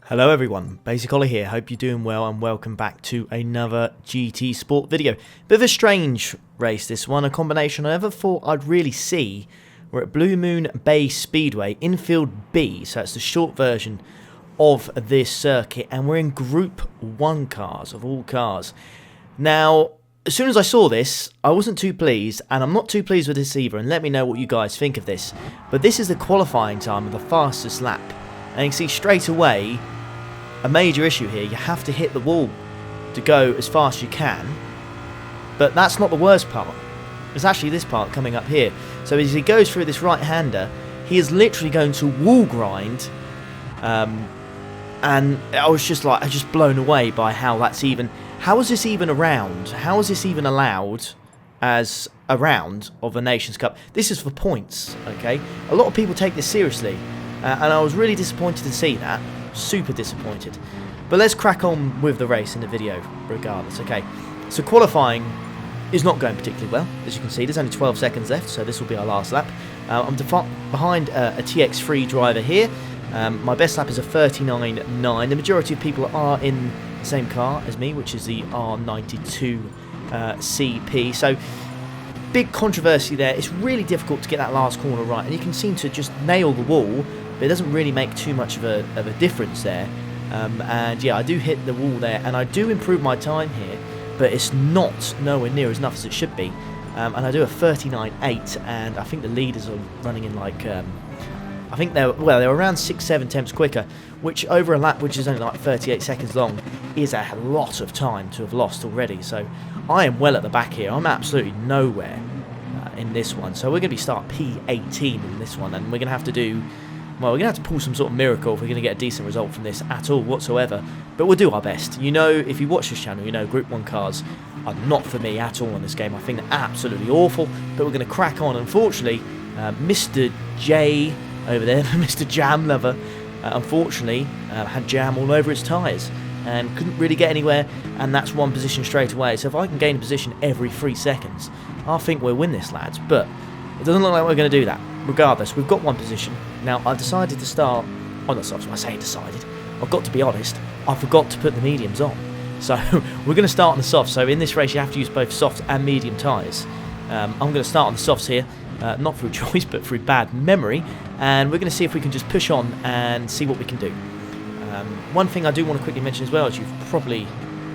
Hello everyone, Basic Ollie here, hope you're doing well and welcome back to another GT Sport video. Bit of a strange race this one, a combination I never thought I'd really see. We're at Blue Moon Bay Speedway, infield B, so it's the short version of this circuit, and we're in Group 1 cars, of all cars. Now, as soon as I saw this, I wasn't too pleased, and I'm not too pleased with this either, and let me know what you guys think of this. But this is the qualifying time of the fastest lap, and you can see straight away a major issue here. You have to hit the wall to go as fast as you can, but that's not the worst part. It's actually this part coming up here. So as he goes through this right-hander, he is literally going to wall grind, and I was just blown away by how that's even. How is this even around? How is this even allowed as a round of a Nations Cup? This is for points, okay? A lot of people take this seriously, and I was really disappointed to see that. Super disappointed. But let's crack on with the race in the video regardless. Okay, so qualifying is not going particularly well. As you can see, there's only 12 seconds left, so this will be our last lap. I'm behind a TX3 driver here. My best lap is a 39.9. The majority of people are in the same car as me, which is the R92 CP. So big controversy there. It's really difficult to get that last corner right, and you can seem to just nail the wall, but it doesn't really make too much of a difference there. And yeah, I do hit the wall there, and I do improve my time here, but it's not nowhere near as enough as it should be. And I do a 39.8, and I think the leaders are running in like, I think they're around 6-7 tenths quicker, which over a lap which is only like 38 seconds long is a lot of time to have lost already. So I am well at the back here. I'm absolutely nowhere in this one. So we're going to be start P18 in this one, and we're going to have to do. Well, we're going to have to pull some sort of miracle if we're going to get a decent result from this at all whatsoever. But we'll do our best. You know, if you watch this channel, you know Group 1 cars are not for me at all in this game. I think they're absolutely awful. But we're going to crack on. Unfortunately, Mr. J over there, Mr. Jam Lover, unfortunately had jam all over his tyres and couldn't really get anywhere. And that's one position straight away. So if I can gain a position every 3 seconds, I think we'll win this, lads. But it doesn't look like we're going to do that. Regardless, we've got one position. Now, I've decided to start on the softs. I say decided. I've got to be honest. I forgot to put the mediums on. So, we're going to start on the softs. So, in this race, you have to use both soft and medium tyres. I'm going to start on the softs here. Not through choice, but through bad memory. And we're going to see if we can just push on and see what we can do. One thing I do want to quickly mention as well, as you've probably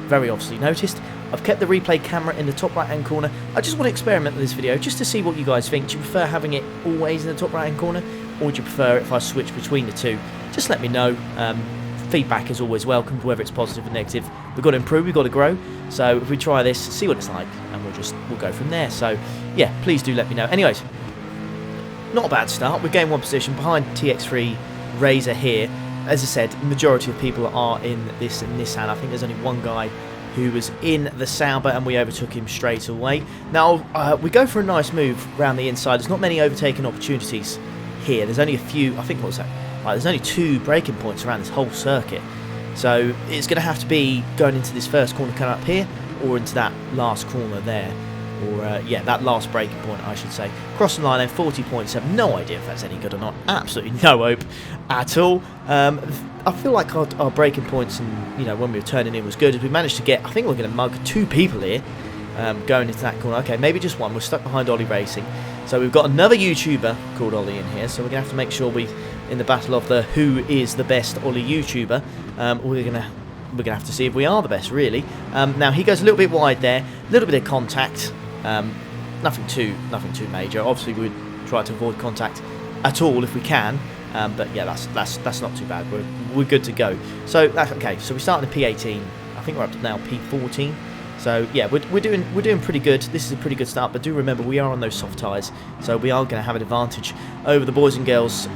very obviously noticed, I've kept the replay camera in the top right hand corner. I just want to experiment with this video just to see what you guys think. Do you prefer having it always in the top right hand corner, or would you prefer it if I switch between the two? Just let me know. Feedback is always welcome, whether it's positive or negative. We've got to improve, we've got to grow. So if we try this, see what it's like, and we'll go from there. So yeah, please do let me know. Anyways, not a bad start. We're gaining one position behind TX3 Razor here. As I said, the majority of people are in this Nissan. I think there's only one guy who was in the Sauber, and we overtook him straight away. Now, we go for a nice move around the inside. There's not many overtaking opportunities here. There's only a few, I think, what was that? There's only 2 braking points around this whole circuit. So it's going to have to be going into this first corner coming up here, or into that last corner there. Or, yeah, that last braking point, I should say. Crossing line then, 40.7. No idea if that's any good or not. Absolutely no hope at all. I feel like our braking points and, you know, when we were turning in was good. As we managed to get, I think we're going to mug 2 people here going into that corner. Okay, maybe just one. We're stuck behind Ollie Racing. So we've got another YouTuber called Ollie in here. So we're going to have to make sure in the battle of the who is the best Ollie YouTuber, we're going to have to see if we are the best, really. Now, he goes a little bit wide there. A little bit of contact. Nothing too major. Obviously, we'd try to avoid contact at all if we can. But yeah, that's not too bad. We're good to go. So that's okay. So we start in the P18. I think we're up to now P14. So yeah, we're doing pretty good. This is a pretty good start. But do remember, we are on those soft tyres, so we are going to have an advantage over the boys and girls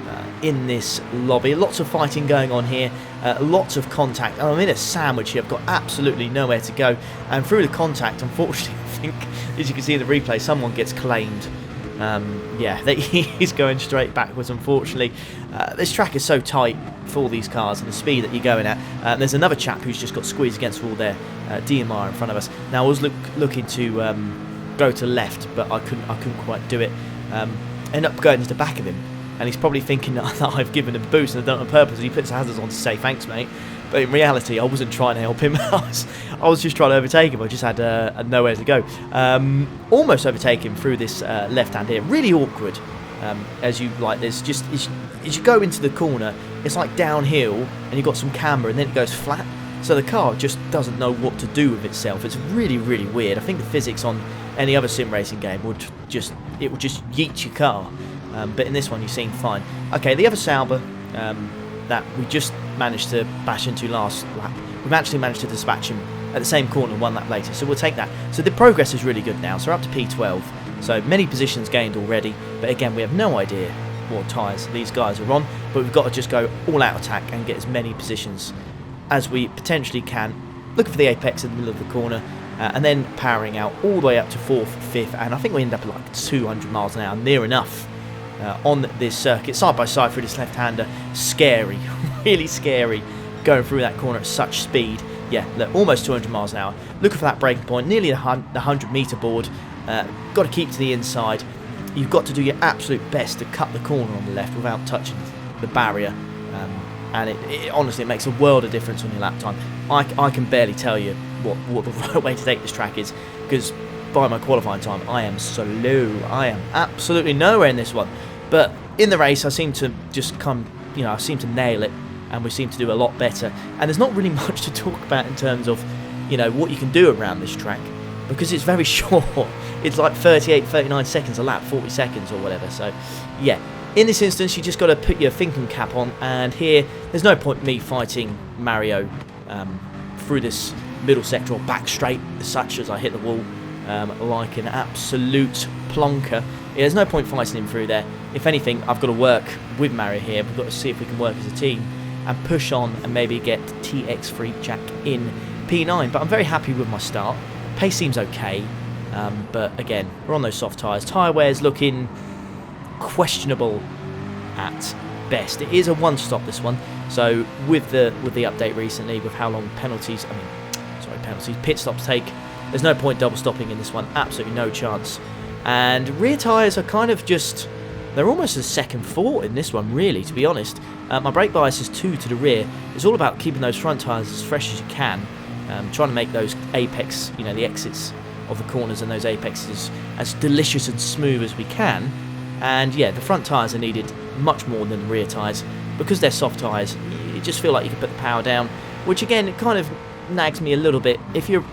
in this lobby. Lots of fighting going on here. Lots of contact. I'm in a sandwich here. I've got absolutely nowhere to go. And through the contact, unfortunately, I think, as you can see in the replay, someone gets claimed. Yeah, he's going straight backwards, unfortunately. This track is so tight for these cars and the speed that you're going at. There's another chap who's just got squeezed against the wall there, DMR in front of us. Now, I was looking to go to left, but I couldn't quite do it. Ended up going into the back of him. and he's probably thinking that I've given him a boost and I've done it on purpose. He puts the hazards on to say thanks, mate. But in reality, I wasn't trying to help him. I was just trying to overtake him. I just had nowhere to go. Almost overtake him through this left hand here. Really awkward. As you like, there's just as you go into the corner, it's like downhill, and you've got some camber, and then it goes flat. So the car just doesn't know what to do with itself. It's really, really weird. I think the physics on any other sim racing game would just yeet your car. But in this one, you seem fine. Okay, the other Sauber that we just managed to bash into last lap, we've actually managed to dispatch him at the same corner 1 lap later. So we'll take that. So the progress is really good now. So we're up to P12. So many positions gained already. But again, we have no idea what tyres these guys are on. But we've got to just go all out attack and get as many positions as we potentially can. Looking for the apex in the middle of the corner. And then powering out all the way up to 4th, 5th. And I think we end up at like 200 miles an hour. Near enough. On this circuit, side by side through this left-hander. Scary, really scary, going through that corner at such speed. Yeah, look, almost 200 miles an hour. Looking for that breaking point, nearly the 100-metre board. Got to keep to the inside. You've got to do your absolute best to cut the corner on the left without touching the barrier. And it honestly, it makes a world of difference on your lap time. I can barely tell you what the right way to take this track is, because by my qualifying time, I am so low. I am absolutely nowhere in this one. But in the race, I seem to just I seem to nail it, and we seem to do a lot better. And there's not really much to talk about in terms of, what you can do around this track, because it's very short. It's like 38, 39 seconds a lap, 40 seconds or whatever. So, yeah. In this instance, you just got to put your thinking cap on, and here, there's no point me fighting Mario through this middle sector or back straight as such as I hit the wall like an absolute plonker. Yeah, there's no point fighting him through there. If anything, I've got to work with Mario here. We've got to see if we can work as a team and push on and maybe get TX3 Jack in P9. But I'm very happy with my start. Pace seems okay, but again, we're on those soft tyres. Tyre wear's looking questionable at best. It is a one-stop, this one. So with the update recently, with how long pit stops take, there's no point double stopping in this one. Absolutely no chance. And rear tyres are kind of just, they're almost a second thought in this one, really, to be honest. My brake bias is 2 to the rear. It's all about keeping those front tyres as fresh as you can. Trying to make those apex, the exits of the corners and those apexes as delicious and smooth as we can. And yeah, the front tyres are needed much more than the rear tyres. Because they're soft tyres, you just feel like you can put the power down, which again, it kind of nags me a little bit. If you're,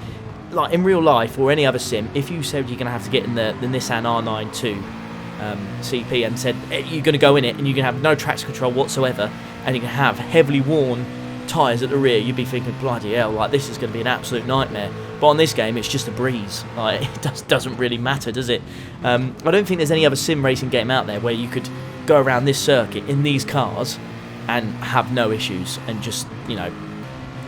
like in real life or any other sim, if you said you're going to have to get in the Nissan R92 CP and said you're going to go in it and you're going to have no traction control whatsoever and you're going to have heavily worn tyres at the rear, you'd be thinking, bloody hell, like this is going to be an absolute nightmare. But on this game, it's just a breeze. Like, it doesn't really matter, does it? I don't think there's any other sim racing game out there where you could go around this circuit in these cars and have no issues and just,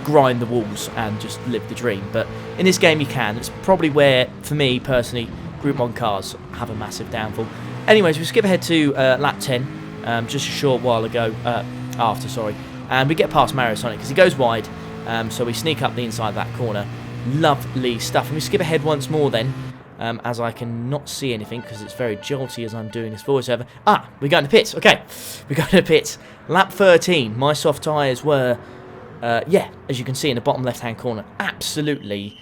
grind the walls and just live the dream. But in this game you can. It's probably where, for me personally, Group 1 cars have a massive downfall. Anyways, we skip ahead to lap 10, just a short while ago, and we get past Mario Sonic because he goes wide, so we sneak up the inside of that corner. Lovely stuff. And we skip ahead once more then, as I cannot see anything because it's very jolty as I'm doing this voiceover. We're going to pits. Okay, we're going to pits. Lap 13, my soft tyres were as you can see in the bottom left-hand corner, absolutely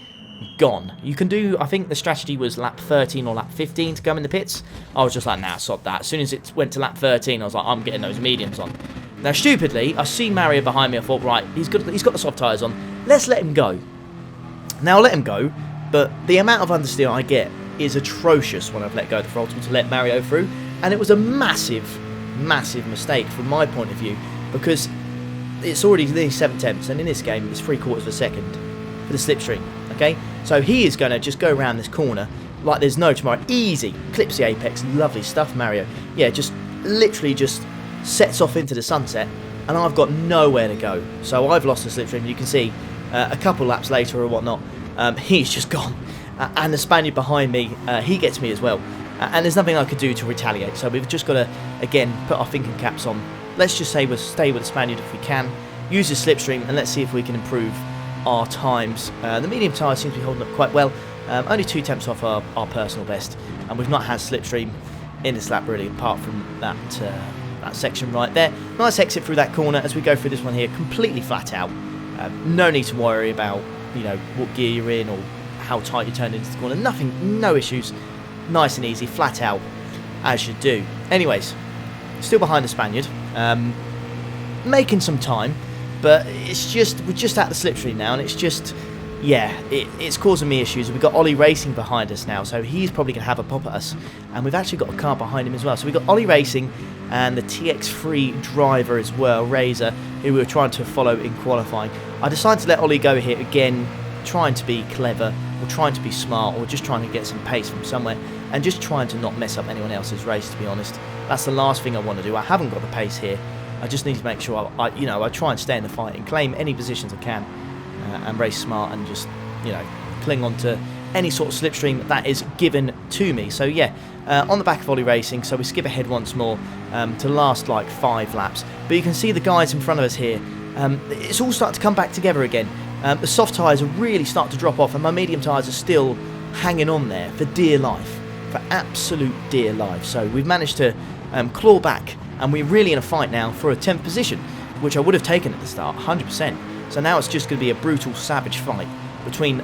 gone. You can do, I think the strategy was lap 13 or lap 15 to go in the pits. I was just like, nah, sod that. As soon as it went to lap 13, I was like, I'm getting those mediums on. Now, stupidly, I see Mario behind me. I thought, right, he's got the soft tyres on. Let's let him go. Now, I'll let him go, but the amount of understeer I get is atrocious when I've let go of the throttle to let Mario through. And it was a massive, massive mistake from my point of view, because it's already nearly 7/10, and in this game it's 3/4 of a second for the slipstream. Okay, so he is going to just go around this corner like there's no tomorrow. Easy, clips the apex, lovely stuff, Mario. Yeah, just literally just sets off into the sunset, and I've got nowhere to go. So I've lost the slipstream. You can see a couple laps later or whatnot, he's just gone, and the Spaniard behind me, he gets me as well. And there's nothing I could do to retaliate. So we've just got to again put our thinking caps on. Let's just say we'll stay with the Spaniard if we can, use the slipstream, and let's see if we can improve our times. The medium tyre seems to be holding up quite well, only 2 tenths off our personal best, and we've not had slipstream in this lap really, apart from that that section right there. Nice exit through that corner as we go through this one here, completely flat out. No need to worry about, you know, what gear you're in or how tight you turn into the corner. Nothing, no issues. Nice and easy, flat out, as you do. Anyways, still behind the Spaniard. Making some time, but it's just, we're just at the slipstream now, and it's just, yeah, it's causing me issues. We've got Ollie Racing behind us now, so he's probably going to have a pop at us. And we've actually got a car behind him as well. So we've got Ollie Racing and the TX3 driver as well, Razor, who we were trying to follow in qualifying. I decided to let Ollie go here again, trying to be clever, or trying to be smart, or just trying to get some pace from somewhere, and just trying to not mess up anyone else's race, to be honest. That's the last thing I want to do. I haven't got the pace here. I just need to make sure I try and stay in the fight and claim any positions I can, and race smart, and just, you know, cling on to any sort of slipstream that is given to me. So yeah, on the back of Ollie Racing, so we skip ahead once more to last like 5 laps. But you can see the guys in front of us here. It's all starting to come back together again. The soft tyres are really starting to drop off, and my medium tyres are still hanging on there for dear life, for absolute dear life. So we've managed to claw back, and we're really in a fight now for a 10th position, which I would have taken at the start, 100%. So now it's just going to be a brutal, savage fight between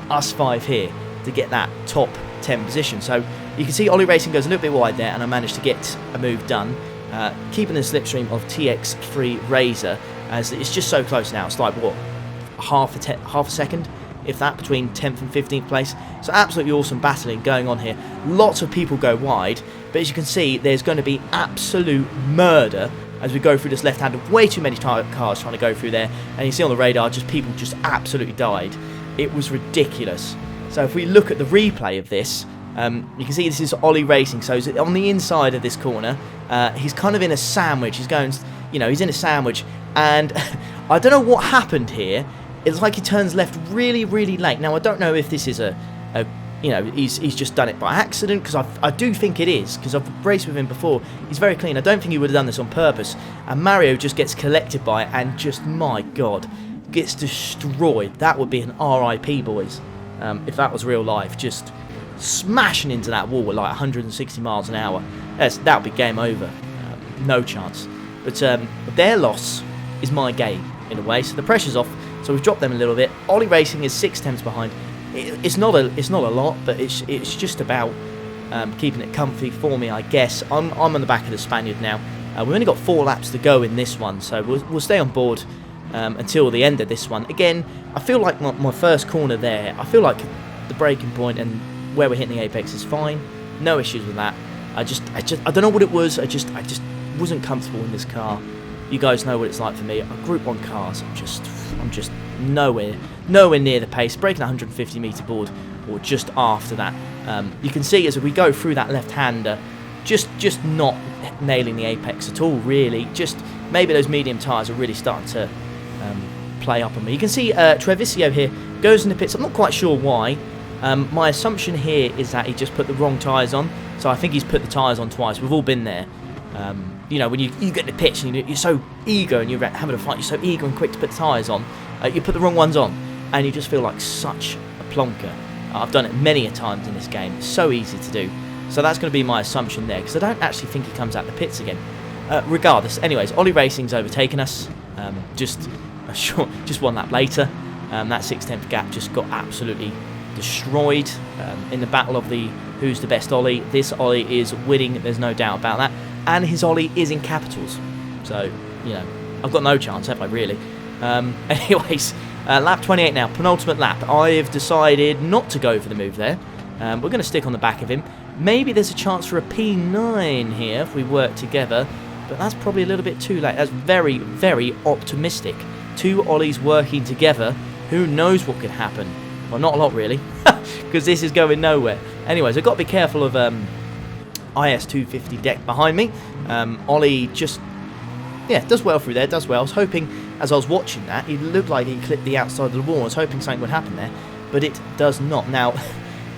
us 5 here to get that top 10 position. So you can see Ollie Racing goes a little bit wide there, and I managed to get a move done, keeping the slipstream of TX3 Razor, as it's just so close now. It's like, what, half a second, if that, between 10th and 15th place. So absolutely awesome battling going on here. Lots of people go wide, but as you can see, there's going to be absolute murder as we go through this left-handed. Way too many cars trying to go through there, and you see on the radar, just people just absolutely died. It was ridiculous. So if we look at the replay of this, you can see this is Ollie Racing. So he's on the inside of this corner. He's kind of in a sandwich. He's going, you know, he's in a sandwich, and I don't know what happened here. It's like he turns left really, really late. Now, I don't know if this is you know, he's just done it by accident, because I do think it is, because I've raced with him before. He's very clean. I don't think he would have done this on purpose. And Mario just gets collected by it, and just, my God, gets destroyed. That would be an RIP, boys, if that was real life. Just smashing into that wall at like 160 miles an hour. That would be game over. No chance. But their loss is my game, in a way. So the pressure's off. So we've dropped them a little bit. Ollie Racing is 6 tenths behind. It's not a lot, but it's just about keeping it comfy for me, I guess. I'm on the back of the Spaniard now. We've only got 4 laps to go in this one, so we'll stay on board until the end of this one. Again, I feel like my first corner there, I feel like the braking point and where we're hitting the apex is fine. No issues with that. I don't know what it was. I just wasn't comfortable in this car. You guys know what it's like for me. Group 1 cars, I'm just nowhere near the pace. Breaking 150 metre board, or just after that. You can see as we go through that left-hander, just not nailing the apex at all, really. Just maybe those medium tyres are really starting to play up on me. You can see Treviso here goes in the pits. I'm not quite sure why. My assumption here is that he just put the wrong tyres on. So I think he's put the tyres on twice. We've all been there. You know, when you get in the pitch and you're so eager and you're having a fight, you're so eager and quick to put the tyres on, you put the wrong ones on, and you just feel like such a plonker. I've done it many a times in this game. It's so easy to do. So that's going to be my assumption there, because I don't actually think he comes out the pits again. Regardless, anyways, Ollie Racing's overtaken us. Just 1 lap later. That 6/10 gap just got absolutely destroyed in the battle of the who's the best Ollie. This Ollie is winning, there's no doubt about that. And his Ollie is in capitals. So, you know, I've got no chance, have I, really? Anyways, lap 28 now, penultimate lap. I've decided not to go for the move there. We're going to stick on the back of him. Maybe there's a chance for a P9 here if we work together, but that's probably a little bit too late. That's very, very optimistic. 2 Ollies working together. Who knows what could happen? Well, not a lot, really, because this is going nowhere. Anyways, I've got to be careful of IS250 deck behind me. Ollie just, yeah, does well through there, does well. I was hoping, as I was watching that, he looked like he clipped the outside of the wall. I was hoping something would happen there, but it does not. Now,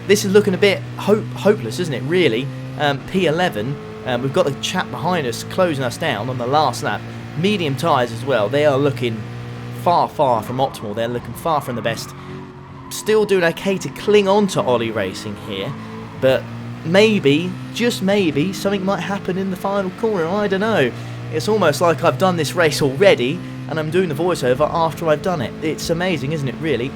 this is looking a bit hopeless, isn't it, really? P11, we've got the chap behind us closing us down on the last lap. Medium tyres as well. They are looking far, far from optimal. They're looking far from the best. Still doing okay to cling on to Ollie Racing here, but maybe, just maybe, something might happen in the final corner. I don't know. It's almost like I've done this race already, and I'm doing the voiceover after I've done it. It's amazing, isn't it, really?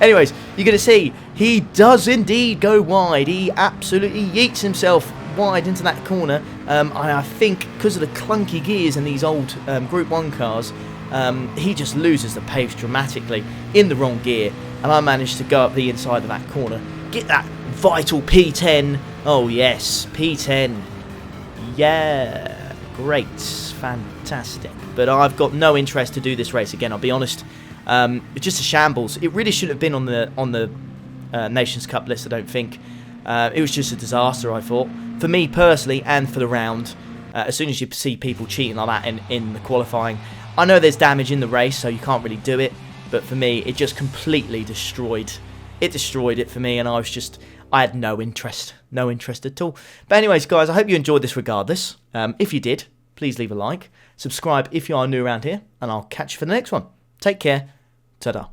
Anyways, you're going to see, he does indeed go wide. He absolutely yeets himself wide into that corner. I think because of the clunky gears in these old Group 1 cars, he just loses the pace dramatically in the wrong gear, and I managed to go up the inside of that corner, get that vital P10. Oh yes, P10. Yeah, great, fantastic. But I've got no interest to do this race again, I'll be honest. It's just a shambles. It really shouldn't have been on the Nations Cup list, I don't think. It was just a disaster, I thought. For me personally, and for the round, as soon as you see people cheating like that in the qualifying, I know there's damage in the race, so you can't really do it. But for me, it just completely destroyed. It destroyed it for me, and I had no interest at all. But anyways, guys, I hope you enjoyed this regardless. If you did, please leave a like. Subscribe if you are new around here, and I'll catch you for the next one. Take care. Ta-da.